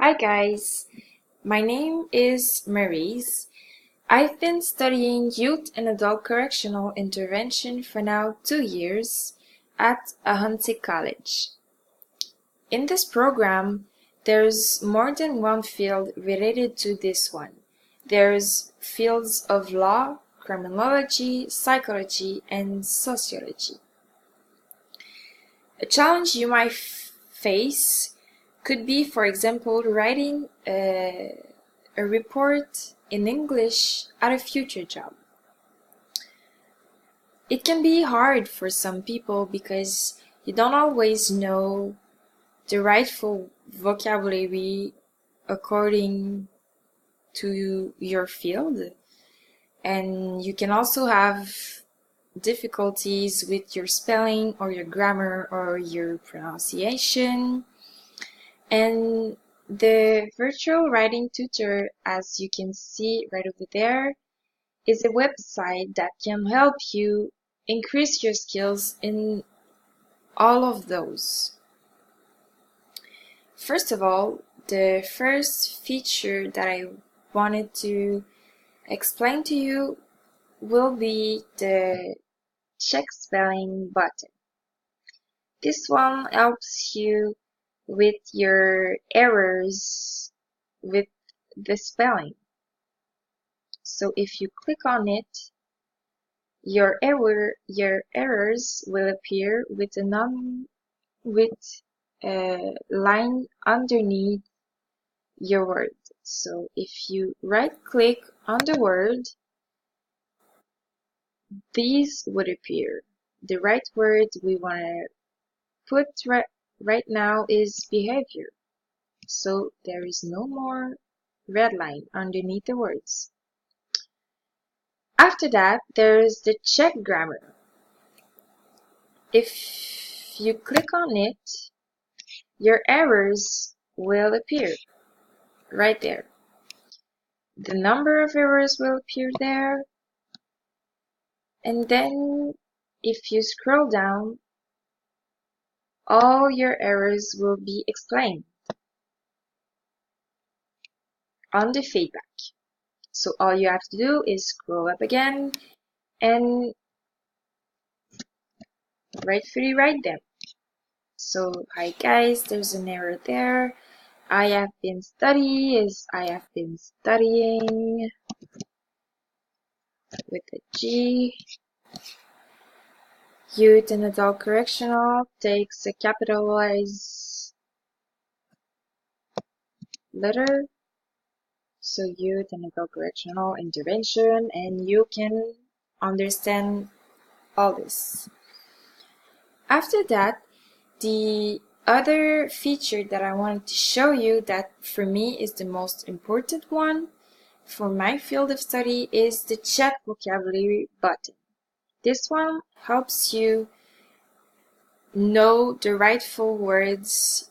Hi guys, my name is Maryse. I've been studying youth and adult correctional intervention for now 2 years at Ahuntsic College. In this program, there's more than one field related to this one. There's fields of law, criminology, psychology, and sociology. A challenge you might face could be, for example, writing a report in English at a future job. It can be hard for some people because you don't always know the rightful vocabulary according to your field, and you can also have difficulties with your spelling or your grammar or your pronunciation. And the virtual writing tutor, as you can see right over there, is a website that can help you increase your skills in all of those. First of all, the first feature that I wanted to explain to you will be the check spelling button. This one helps you with your errors with the spelling. So if you click on it, your errors will appear with a line underneath your word. So if you right click on the word, these would appear. The right word we want to put right now is behavior. So there is no more red line underneath the words. After that, there is the check grammar. If you click on it, your errors will appear right there. The number of errors will appear there. And then if you scroll down, all your errors will be explained on the feedback. So all you have to do is scroll up again and rightfully write them. So hi guys, there's an error there. I have been studying with a G. Youth and adult correctional takes a capitalized letter. So youth and adult correctional intervention, and you can understand all this. After that, the other feature that I wanted to show you that for me is the most important one for my field of study is the check vocabulary button. This one helps you know the rightful words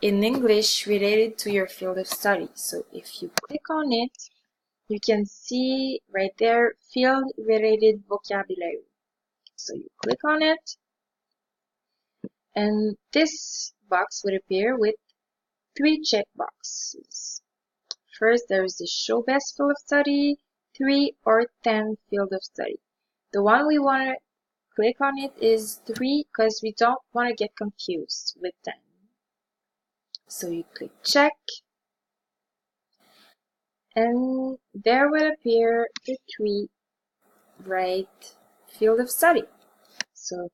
in English related to your field of study. So if you click on it, you can see right there field related vocabulary. So you click on it, and this box would appear with 3 check boxes. First, there is the show best field of study, 3 or 10 field of study. The one we want to click on it is 3 because we don't want to get confused with 10. So you click check, and there will appear the 3 right field of study. So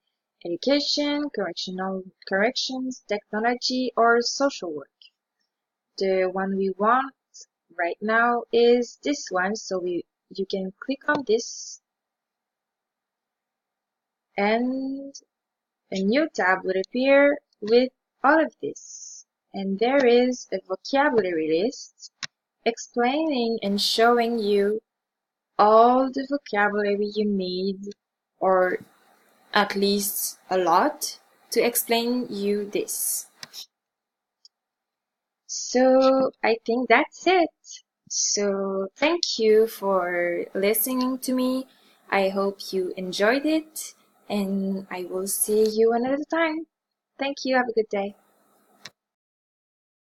education, corrections, technology, or social work. The one we want right now is this one, so you can click on this and a new tab would appear with all of this, and there is a vocabulary list explaining and showing you all the vocabulary you need, or at least a lot, to explain you this. So I think that's it. So thank you for listening to me. I hope you enjoyed it, and I will see you another time. Thank you. Have a good day.